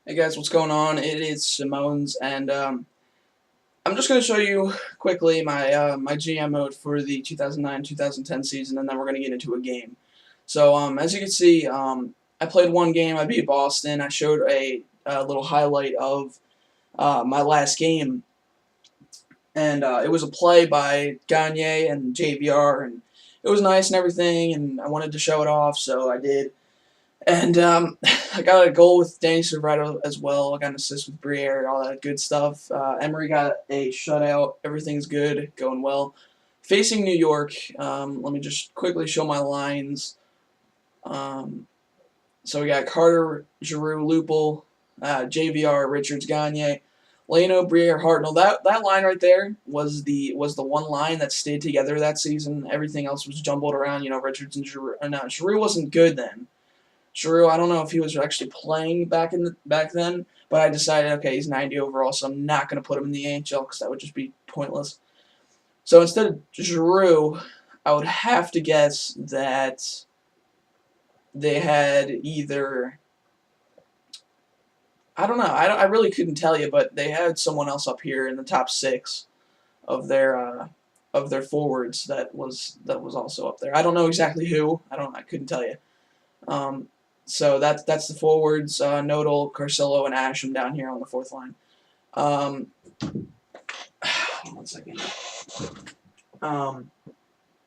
Hey guys, what's going on? It is Simone's, and I'm just going to show you quickly my GM mode for the 2009-2010 season, and then we're going to get into a game. So as you can see, I played one game. I beat Boston. I showed a little highlight of my last game, and it was a play by Gagne and JVR, and it was nice and everything, and I wanted to show it off, so I did. And I got a goal with Danny Servetto as well. I got an assist with Briere, all that good stuff. Emery got a shutout. Everything's good, going well. Facing New York, let me just quickly show my lines. Um, so we got Carter, Giroux, Lupul, JVR, Richards, Gagne, Leno, Briere, Hartnell. That line right there was the one line that stayed together that season. Everything else was jumbled around. Richards and Giroux. No, Giroux wasn't good then. Giroux, I don't know if he was actually playing back then, but I decided, okay, he's 90 overall, so I'm not going to put him in the AHL because that would just be pointless. So instead of Giroux, I would have to guess that they had either, I don't know, I really couldn't tell you, but they had someone else up here in the top six of their forwards that was also up there. I don't know exactly who. I couldn't tell you. Um, so that's the forwards. Nodal, Carcillo, and Asham down here on the fourth line. Um, one second. Um,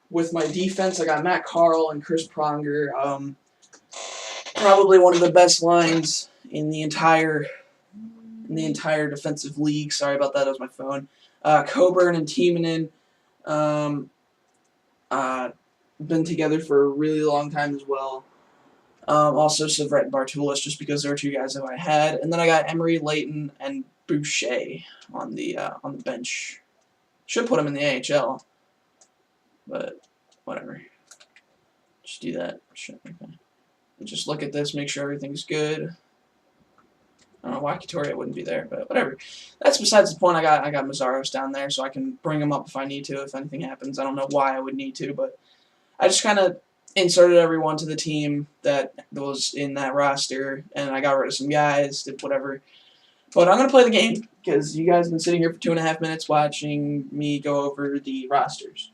with my defense, I got Matt Carl and Chris Pronger. Probably one of the best lines in the entire defensive league. Sorry about that. That was my phone. Coburn and Timonen. Um, been together for a really long time as well. Also, Savret and Bartulis, just because there were two guys that I had, and then I got Emery, Layton, and Boucher on the bench. Should put him in the AHL, but whatever. Just do that. Okay. Just look at this, make sure everything's good. I don't know why Katoria wouldn't be there, but whatever. That's besides the point. I got Mazzaros down there, so I can bring him up if I need to. If anything happens, I don't know why I would need to, but I just kind of inserted everyone to the team that was in that roster, and I got rid of some guys, did whatever. But I'm going to play the game because you guys have been sitting here for 2.5 minutes watching me go over the rosters.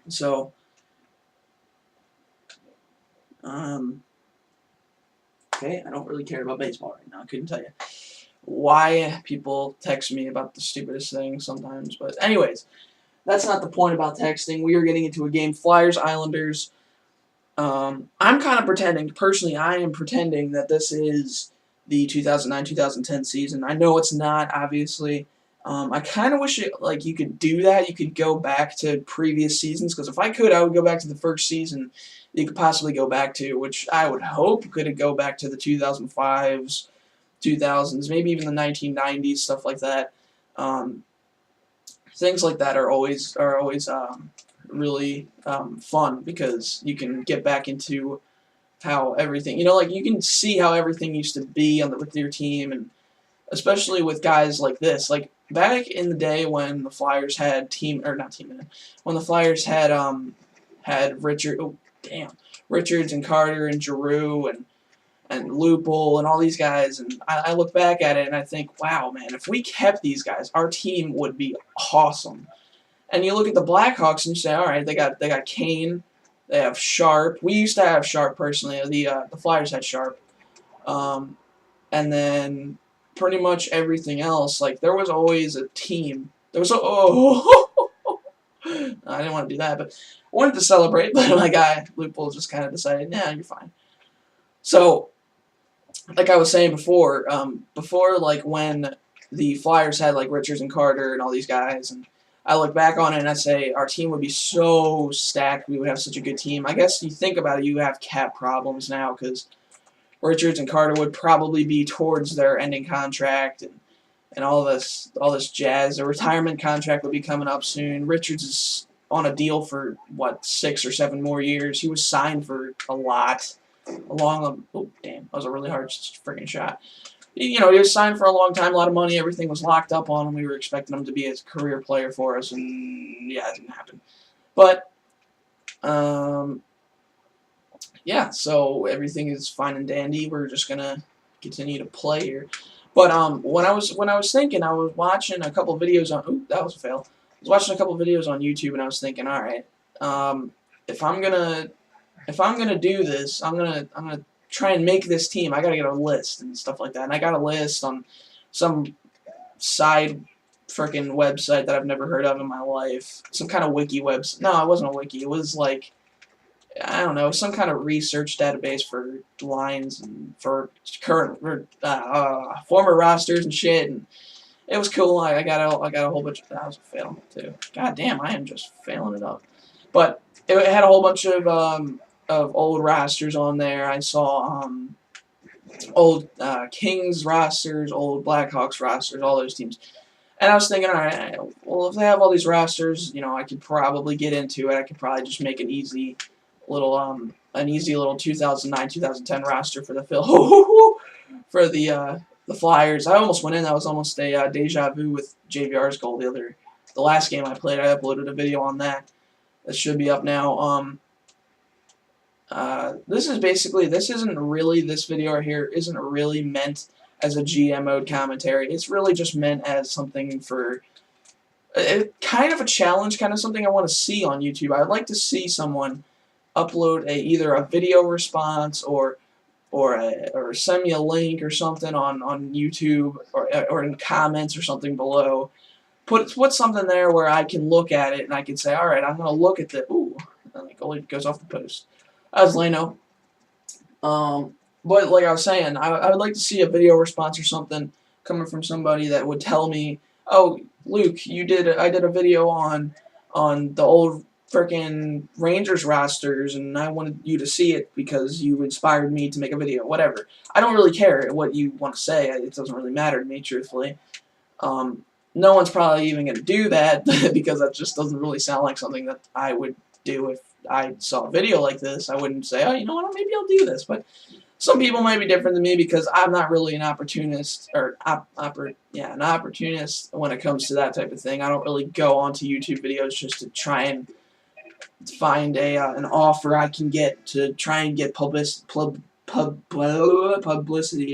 So, okay, I don't really care about baseball right now. I couldn't tell you why people text me about the stupidest things sometimes. But anyways, that's not the point about texting. We are getting into a game. Flyers, Islanders. I'm kind of pretending, personally, I am pretending that this is the 2009-2010 season. I know it's not, obviously. I kind of wish you could do that. You could go back to previous seasons, because if I could, I would go back to the first season you could possibly go back to, which I would hope could go back to the 2005s, 2000s, maybe even the 1990s, stuff like that. Um, Things like that are always really fun because you can get back into how everything, you can see how everything used to be with your team, and especially with guys like this. Like back in the day when the Flyers had when the Flyers had Richards and Carter and Giroux and Lupul and all these guys, and I look back at it and I think, wow, man, if we kept these guys, our team would be awesome. And you look at the Blackhawks and you say, all right, they got Kane, they have Sharp. We used to have Sharp personally. The Flyers had Sharp, and then pretty much everything else. Like there was always a team. There was I didn't want to do that, but I wanted to celebrate. But my guy Lupul just kind of decided, nah, you're fine. So like I was saying before like when the Flyers had like Richards and Carter and all these guys, and I look back on it and I say our team would be so stacked. We would have such a good team. I guess you think about it, you have cap problems now because Richards and Carter would probably be towards their ending contract, and all this jazz. Their retirement contract would be coming up soon. Richards is on a deal for what 6 or 7 more years. He was signed for a lot. Oh damn, that was a really hard freaking shot. He was signed for a long time, a lot of money, everything was locked up on him. We were expecting him to be a career player for us, and yeah, it didn't happen. But yeah, so everything is fine and dandy. We're just gonna continue to play here. But when I was thinking, I was watching a couple videos on. Ooh, that was a fail. I was watching a couple videos on YouTube, and I was thinking, all right, if I'm gonna do this, I'm gonna try and make this team. I gotta get a list and stuff like that. And I got a list on some side freaking website that I've never heard of in my life. Some kind of wiki website. No, it wasn't a wiki. It was like, I don't know, some kind of research database for lines and for current or former rosters and shit. And it was cool. I got a whole bunch. That was a fail too. God damn, I am just failing it up. But it had a whole bunch of old rosters on there. I saw old Kings rosters, old Blackhawks rosters, all those teams. And I was thinking, all right, well, if they have all these rosters, you know, I could probably get into it. I could probably just make an easy little 2009, 2010 roster for the for the Flyers. I almost went in. That was almost a deja vu with JVR's goal the last game I played. I uploaded a video on that. That should be up now. This video right here isn't really meant as a GM mode commentary. It's really just meant as something for kind of a challenge, kind of something I want to see on YouTube. I'd like to see someone upload either a video response or send me a link or something on YouTube or in the comments or something below. Put something there where I can look at it and I can say, all right, I'm gonna look at the and the goalie goes off the post. That was Leno. But like I was saying, I would like to see a video response or something coming from somebody that would tell me, oh, Luke, I did a video on the old frickin' Rangers rosters, and I wanted you to see it because you inspired me to make a video. Whatever. I don't really care what you want to say. It doesn't really matter to me, truthfully. No one's probably even going to do that because that just doesn't really sound like something that I would do if I saw a video like this. I wouldn't say, oh, you know what, maybe I'll do this. But some people might be different than me because I'm not really an opportunist, or an opportunist when it comes to that type of thing. I don't really go onto YouTube videos just to try and find an offer I can get to try and get publicity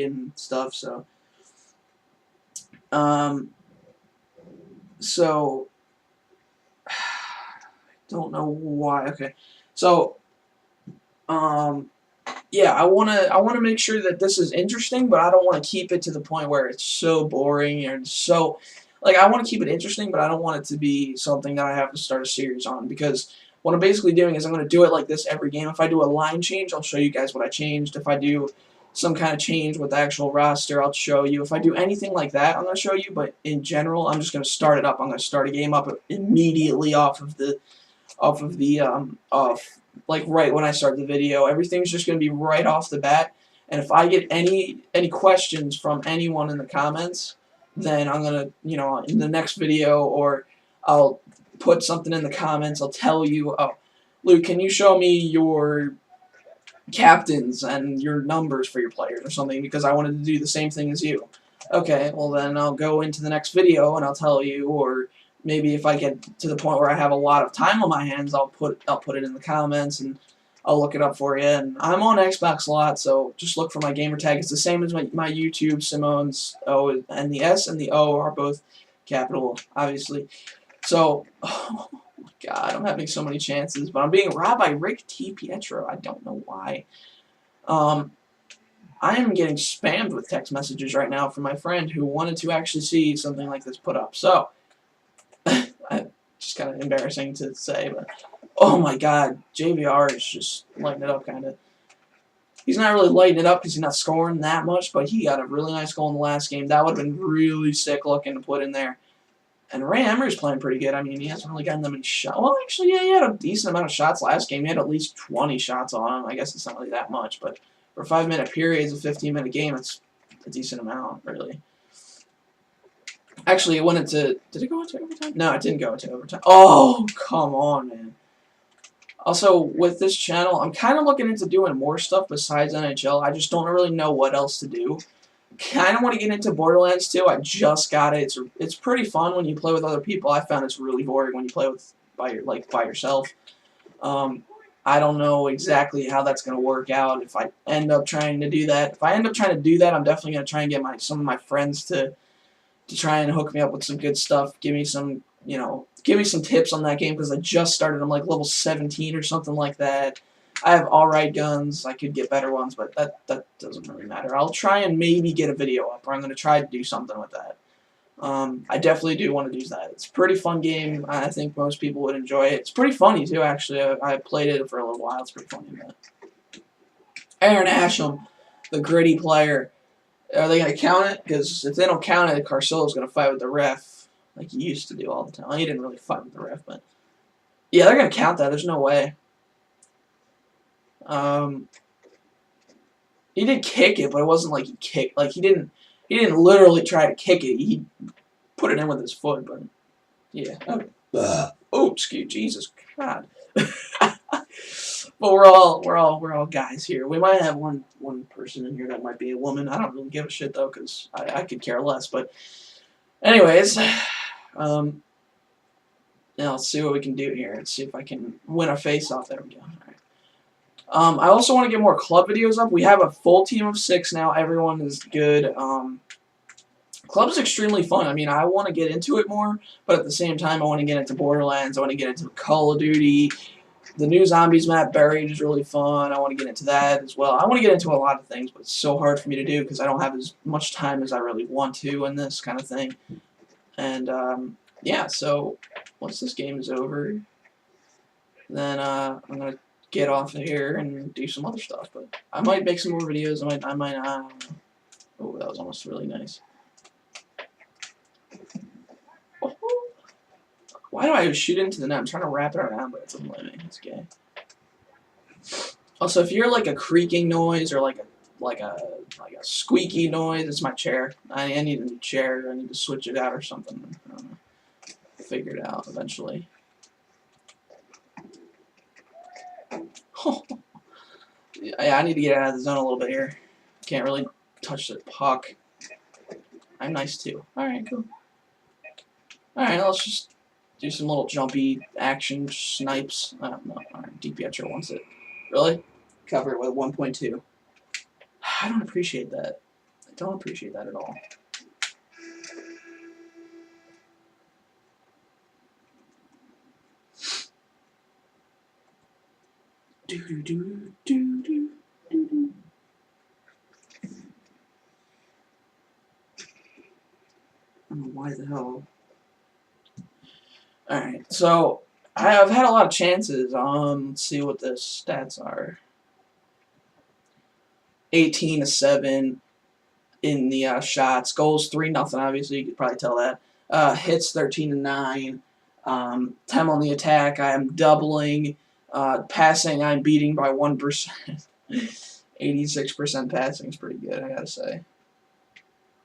and stuff. So, don't know why. Okay, so yeah, I wanna make sure that this is interesting, but I don't want to keep it to the point where it's so boring and so I want to keep it interesting, but I don't want it to be something that I have to start a series on, because what I'm basically doing is I'm going to do it like this every game. If I do a line change, I'll show you guys what I changed. If I do some kind of change with the actual roster, I'll show you. If I do anything like that, I'm going to show you, but in general, I'm just going to start it up. I'm going to start a game up immediately off like right when I start the video. Everything's just going to be right off the bat. And if I get any questions from anyone in the comments, then I'm going to, you know, in the next video, or I'll put something in the comments. I'll tell you, oh, Luke, can you show me your captains and your numbers for your players or something, because I wanted to do the same thing as you. Okay, well then I'll go into the next video and I'll tell you, or maybe if I get to the point where I have a lot of time on my hands, I'll put it in the comments and I'll look it up for you. And I'm on Xbox a lot, so just look for my gamer tag. It's the same as my YouTube. Simone's O, and the S and the O are both capital, obviously. So, oh my God, I'm having so many chances, but I'm being robbed by Rick T. Pietro. I don't know why. I am getting spammed with text messages right now from my friend who wanted to actually see something like this put up. So, just kind of embarrassing to say, but oh my God, JVR is just lighting it up, kind of. He's not really lighting it up because he's not scoring that much, but he got a really nice goal in the last game. That would have been really sick looking to put in there. And Ray Emery's playing pretty good. I mean, he hasn't really gotten that many shots. Well, actually, yeah, he had a decent amount of shots last game. He had at least 20 shots on him. I guess it's not really that much, but for 5-minute periods, a 15-minute game, it's a decent amount, really. Actually, it went into... Did it go into overtime? No, it didn't go into overtime. Oh, come on, man. Also, with this channel, I'm kind of looking into doing more stuff besides NHL. I just don't really know what else to do. Kind of want to get into Borderlands 2. I just got it. It's pretty fun when you play with other people. I found it's really boring when you play by yourself. I don't know exactly how that's going to work out if I end up trying to do that. If I end up trying to do that, I'm definitely going to try and get some of my friends to try and hook me up with some good stuff. Give me some, give me some tips on that game because I just started. I'm like level 17 or something like that. I have alright guns. I could get better ones, but that doesn't really matter. I'll try and maybe get a video up, or I'm going to try to do something with that. I definitely do want to do that. It's a pretty fun game. I think most people would enjoy it. It's pretty funny, too, actually. I played it for a little while. It's pretty funny. But Aaron Asham, the gritty player. Are they going to count it? Because if they don't count it, Carcillo's going to fight with the ref like he used to do all the time. Well, he didn't really fight with the ref, but... yeah, they're going to count that. There's no way. He did kick it, but it wasn't like he kicked. Like, he didn't literally try to kick it. He put it in with his foot, but... yeah. Oh, excuse Jesus God. But we're all guys here. We might have one person in here that might be a woman. I don't really give a shit though, because I could care less. But anyways, now let's see what we can do here. Let's see if I can win a face-off. There we go. All right. I also want to get more club videos up. We have a full team of 6 now. Everyone is good. Club is extremely fun. I mean, I want to get into it more, but at the same time, I want to get into Borderlands. I want to get into Call of Duty. The new Zombies map, Buried, is really fun. I want to get into that as well. I want to get into a lot of things, but it's so hard for me to do because I don't have as much time as I really want to in this kind of thing. And, yeah, so once this game is over, then I'm going to get off of here and do some other stuff. But I might make some more videos. I might not. I don't know. Oh, that was almost really nice. Why do I shoot into the net? I'm trying to wrap it around, but it doesn't let me. It's gay. Also, if you're like a creaking noise or like a squeaky noise, it's my chair. I need a new chair. I need to switch it out or something. I don't know. Figure it out eventually. Yeah, I need to get out of the zone a little bit here. Can't really touch the puck. I'm nice too. Alright, cool. Alright, let's just do some little jumpy action snipes. I don't know. Alright, DiPietro wants it. Really? Cover it with 1.2. I don't appreciate that. I don't appreciate that at all. I don't know why the hell. Alright, so I've had a lot of chances. Let's see what the stats are. 18-7 in the shots. Goals 3-0. Obviously, you could probably tell that. Hits 13-9. 10 on the attack. I am doubling. Passing, I'm beating by 1%. 86% passing is pretty good, I gotta say.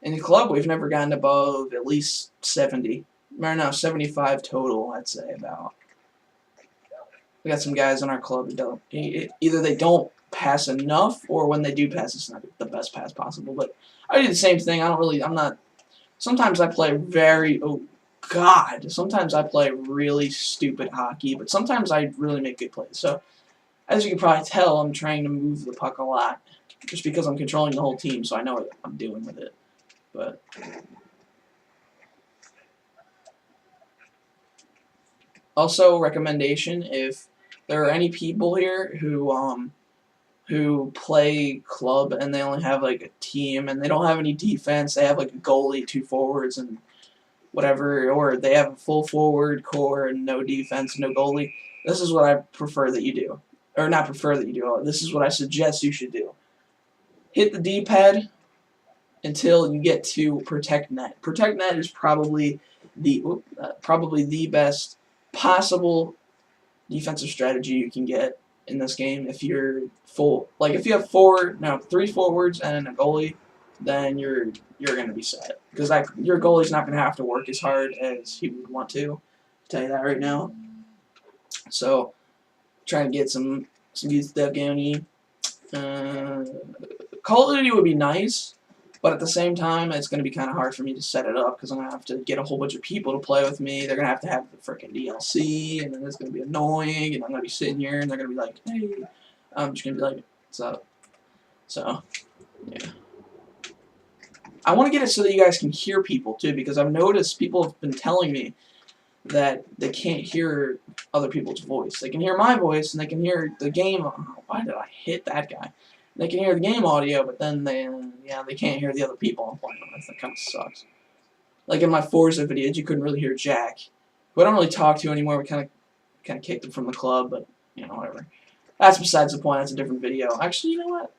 In the club, we've never gotten above at least 70. Or no, 75 total, I'd say, about. We got some guys on our club who don't. Either they don't pass enough, or when they do pass, it's not the best pass possible. But I do the same thing. I'm not. Sometimes I play sometimes I play really stupid hockey, but sometimes I really make good plays. So, as you can probably tell, I'm trying to move the puck a lot, just because I'm controlling the whole team, so I know what I'm doing with it. But also, recommendation, if there are any people here who play club and they only have like a team and they don't have any defense, they have like a goalie, 2 forwards, and whatever, or they have a full forward core and no defense, no goalie, this is what I prefer that you do. Or not prefer that you do, this is what I suggest you should do. Hit the D-pad until you get to protect net. Protect net is probably the best possible defensive strategy you can get in this game. If you're if you have 3 forwards and a goalie, then you're gonna be set, because your goalie's not gonna have to work as hard as he would want to. I'll tell you that right now. So trying to get some good stuff going. Call of Duty would be nice, But at the same time, it's going to be kind of hard for me to set it up because I'm going to have to get a whole bunch of people to play with me. They're going to have the freaking DLC, and then it's going to be annoying, and I'm going to be sitting here, and they're going to be like, hey, I'm just going to be like, what's up? So, yeah. I want to get it so that you guys can hear people, too, because I've noticed people have been telling me that they can't hear other people's voice. They can hear my voice, and they can hear the game. Oh, why did I hit that guy? They can hear the game audio, but then they can't hear the other people I'm playing with. That kind of sucks. Like in my Forza videos, you couldn't really hear Jack, who I don't really talk to anymore. We kind of kicked him from the club, but you know, whatever. That's besides the point. That's a different video. Actually, you know what?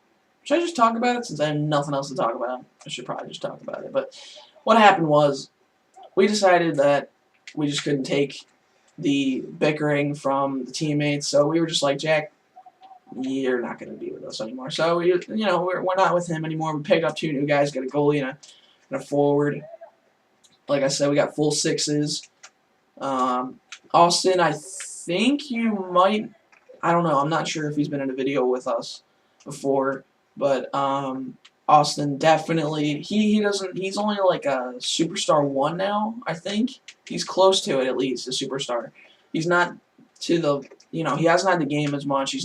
Should I just talk about it since I have nothing else to talk about? I should probably just talk about it. But what happened was we decided that we just couldn't take the bickering from the teammates, so we were just like, Jack, you're not going to be with us anymore. So we're not with him anymore. We picked up 2 new guys, got a goalie and a forward. Like I said, we got full 6s. Austin, I think you might. I don't know. I'm not sure if he's been in a video with us before, but Austin definitely. He doesn't. He's only like a superstar 1 now. I think he's close to it at least. A superstar. He's not to the. He hasn't had the game as much.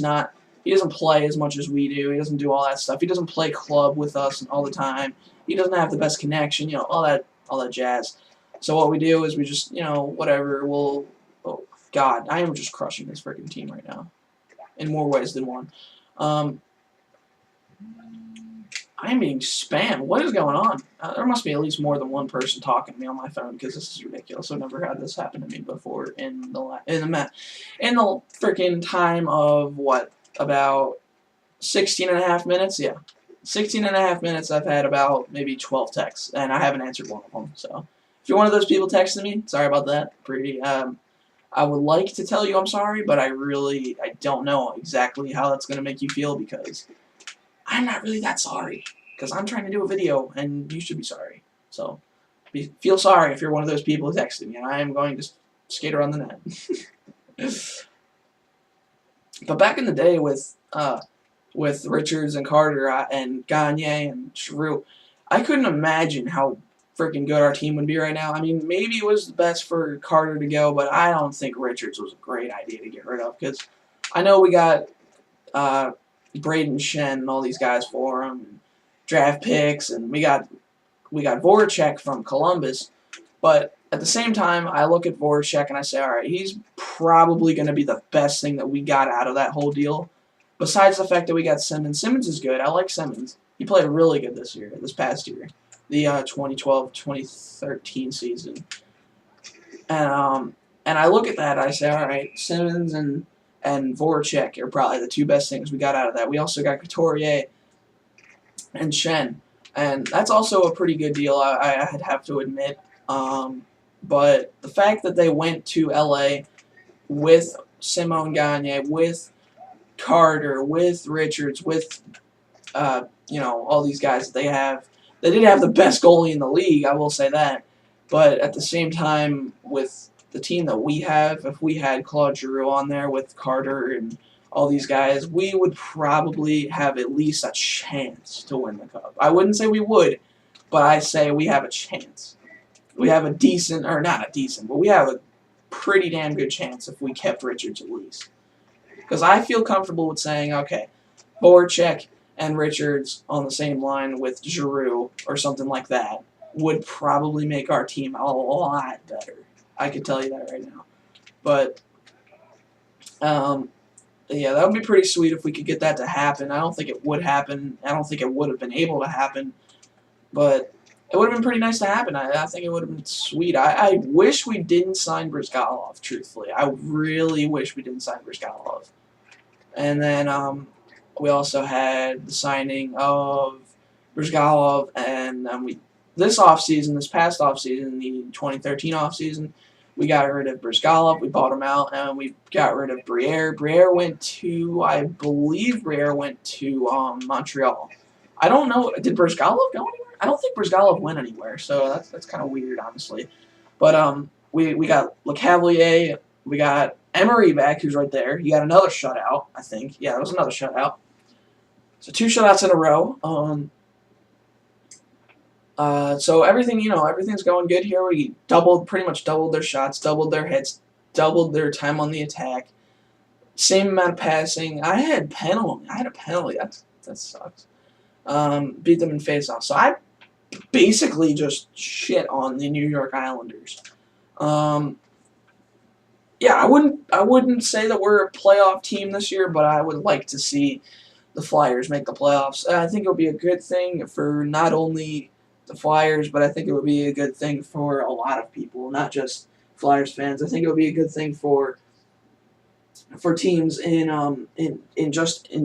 He doesn't play as much as we do. He doesn't do all that stuff. He doesn't play club with us all the time. He doesn't have the best connection, all that jazz. So what we do is we just, whatever, oh, God, I am just crushing this freaking team right now. In more ways than one. I am being spammed. What is going on? There must be at least more than one person talking to me on my phone because this is ridiculous. I've never had this happen to me before in the freaking time of what? About 16.5 minutes, yeah. 16.5 minutes, I've had about maybe 12 texts, and I haven't answered one of them. So, if you're one of those people texting me, sorry about that. I would like to tell you I'm sorry, but I don't know exactly how that's going to make you feel because I'm not really that sorry. Because I'm trying to do a video, and you should be sorry. So, feel sorry if you're one of those people texting me, and I am going to skate around the net. But back in the day with Richards and Carter and Gagne and Giroux, I couldn't imagine how freaking good our team would be right now. I mean, maybe it was best for Carter to go, but I don't think Richards was a great idea to get rid of because I know we got Braden Shen and all these guys for him, and draft picks, and we got Voracek from Columbus, but at the same time, I look at Voracek and I say, all right, he's probably going to be the best thing that we got out of that whole deal. Besides the fact that we got Simmons. Simmons is good. I like Simmons. He played really good this past year, the 2012-2013 season. And I look at that, I say, all right, Simmons and Voracek are probably the 2 best things we got out of that. We also got Couturier and Shen, and that's also a pretty good deal, I'd have to admit. But the fact that they went to LA with Simon Gagne, with Carter, with Richards, with all these guys that they have, they did have the best goalie in the league, I will say that. But at the same time, with the team that we have, if we had Claude Giroux on there with Carter and all these guys, we would probably have at least a chance to win the Cup. I wouldn't say we would, but I say we have a chance. We have a decent, or not a decent, but we have a pretty damn good chance if we kept Richards at least. Because I feel comfortable with saying, okay, Voracek and Richards on the same line with Giroux or something like that would probably make our team a lot better. I can tell you that right now. But, yeah, that would be pretty sweet if we could get that to happen. I don't think it would happen. I don't think it would have been able to happen. But it would have been pretty nice to happen. I think it would have been sweet. I wish we didn't sign Brizgalov, truthfully. I really wish we didn't sign Brizgalov. And then we also had the signing of Brizgalov, and this past offseason, the 2013 offseason, we got rid of Brizgalov, we bought him out, and we got rid of Briere. I believe Briere went to Montreal. I don't know, did Brizgalov go anywhere? I don't think Brizgalov went anywhere, so that's kind of weird, honestly. But we got LeCavalier, we got Emery back, who's right there. He got another shutout, I think. Yeah, it was another shutout. So 2 shutouts in a row. So everything's going good here. We pretty much doubled their shots, doubled their hits, doubled their time on the attack. Same amount of passing. I had a penalty. That sucks. Beat them in faceoff. So I basically just shit on the New York Islanders. Yeah, I wouldn't say that we're a playoff team this year, but I would like to see the Flyers make the playoffs. I think it would be a good thing for not only the Flyers, but I think it would be a good thing for a lot of people, not just Flyers fans. I think it would be a good thing for teams in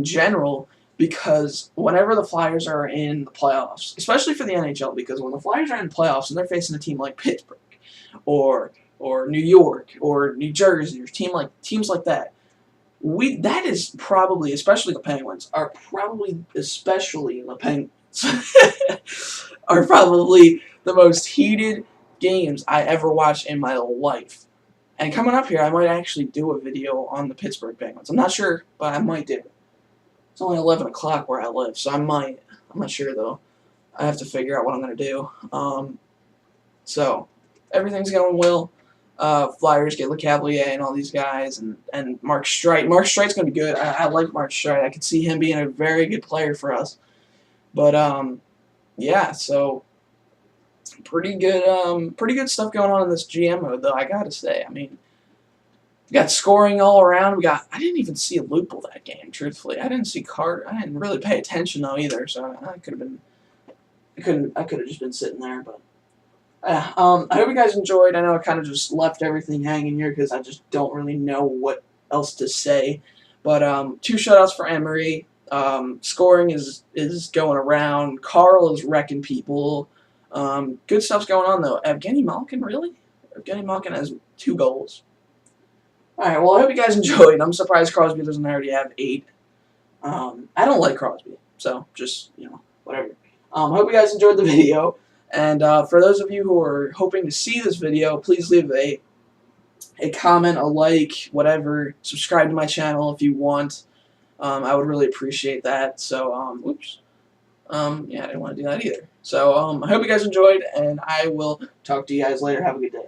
general, because whenever the Flyers are in the playoffs, especially for the NHL, because when the Flyers are in the playoffs and they're facing a team like Pittsburgh or New York or New Jersey or teams like that, that is probably, especially the Penguins, are probably are probably the most heated games I ever watched in my life. And coming up here, I might actually do a video on the Pittsburgh Penguins. I'm not sure, but I might do. It's only 11 o'clock where I live, so I might. I'm not sure, though. I have to figure out what I'm going to do. So, everything's going well. Flyers get LeCavalier and all these guys, and Mark Streit. Mark Streit's going to be good. I like Mark Streit. I could see him being a very good player for us. But, yeah, so pretty good stuff going on in this GM mode, though, I gotta say. I mean, we got scoring all around. I didn't even see a Lupul that game, truthfully. I didn't see Carter. I didn't really pay attention, though, either, so I could have just been sitting there, but I hope you guys enjoyed. I know I kind of just left everything hanging here because I just don't really know what else to say. But 2 shutouts for Emery. Scoring is going around. Carl is wrecking people. Good stuff's going on, though. Evgeny Malkin, really? Evgeny Malkin has 2 goals. Alright, well, I hope you guys enjoyed. I'm surprised Crosby doesn't already have 8. I don't like Crosby, so just, whatever. I hope you guys enjoyed the video. And for those of you who are hoping to see this video, please leave a comment, a like, whatever. Subscribe to my channel if you want. I would really appreciate that. So, oops. Yeah, I didn't want to do that either. So, I hope you guys enjoyed, and I will talk to you guys later. Have a good day.